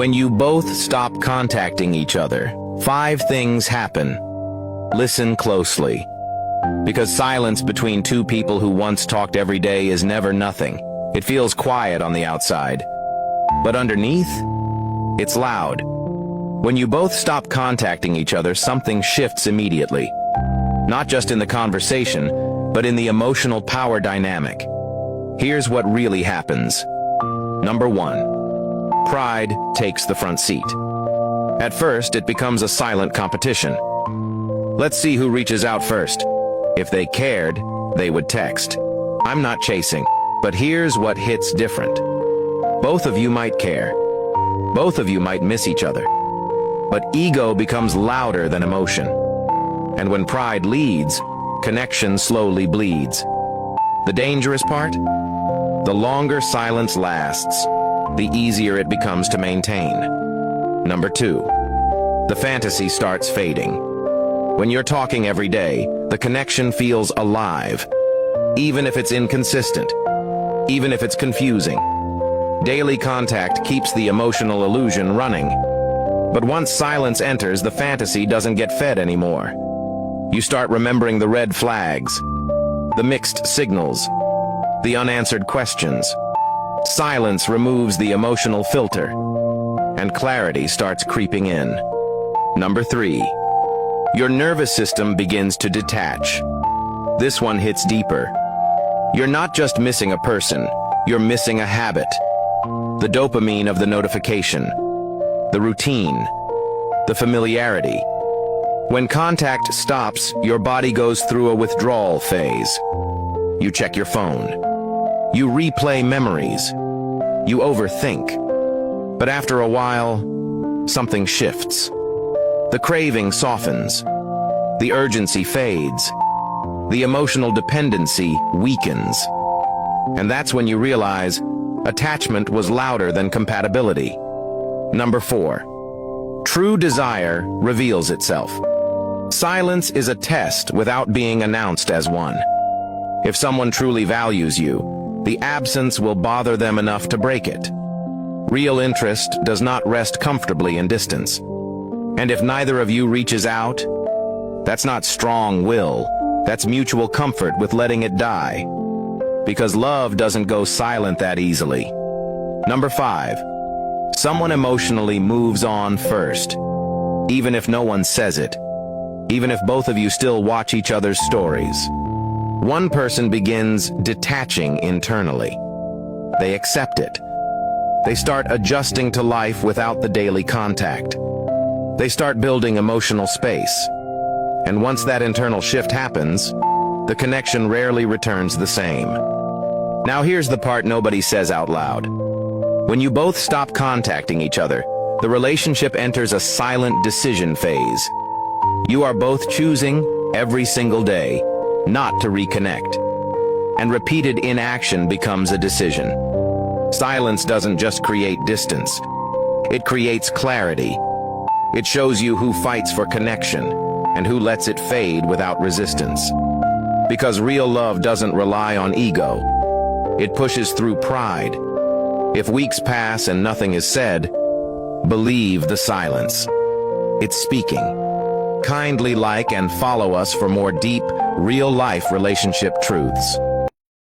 When you both stop contacting each other, 5 things happen. Listen closely. Because silence between two people who once talked every day is never nothing. It feels quiet on the outside. But underneath, it's loud. When you both stop contacting each other, something shifts immediately. Not just in the conversation, but in the emotional power dynamic. Here's what really happens. Number 1. Pride takes the front seat. At first, it becomes a silent competition. Let's see who reaches out first. If they cared, they would text. I'm not chasing, but here's what hits different. Both of you might care. Both of you might miss each other. But ego becomes louder than emotion. And when pride leads, connection slowly bleeds. The dangerous part? The longer silence lasts, the easier it becomes to maintain. Number 2. The fantasy starts fading. When you're talking every day, the connection feels alive. Even if it's inconsistent. Even if it's confusing. Daily contact keeps the emotional illusion running. But once silence enters, the fantasy doesn't get fed anymore. You start remembering the red flags, the mixed signals, the unanswered questions. Silence removes the emotional filter, and clarity starts creeping in. Number 3. Your nervous system begins to detach. This one hits deeper. You're not just missing a person, you're missing a habit. The dopamine of the notification, the routine, the familiarity. When contact stops, your body goes through a withdrawal phase. You check your phone. You replay memories. You overthink. But after a while, something shifts. The craving softens. The urgency fades. The emotional dependency weakens. And that's when you realize attachment was louder than compatibility. Number 4. True desire reveals itself. Silence is a test without being announced as one. If someone truly values you, the absence will bother them enough to break it. Real interest does not rest comfortably in distance. And if neither of you reaches out, that's not strong will, that's mutual comfort with letting it die. Because love doesn't go silent that easily. Number 5. Someone emotionally moves on first. Even if no one says it. Even if both of you still watch each other's stories. One person begins detaching internally. They accept it. They start adjusting to life without the daily contact. They start building emotional space. And once that internal shift happens, the connection rarely returns the same. Now here's the part nobody says out loud. When you both stop contacting each other, the relationship enters a silent decision phase. You are both choosing, every single day, not to reconnect. And repeated inaction becomes a decision. Silence doesn't just create distance. It creates clarity. It shows you who fights for connection and who lets it fade without resistance. Because real love doesn't rely on ego. It pushes through pride. If weeks pass and nothing is said, believe the silence. It's speaking. Kindly like and follow us for more deep, real-life relationship truths.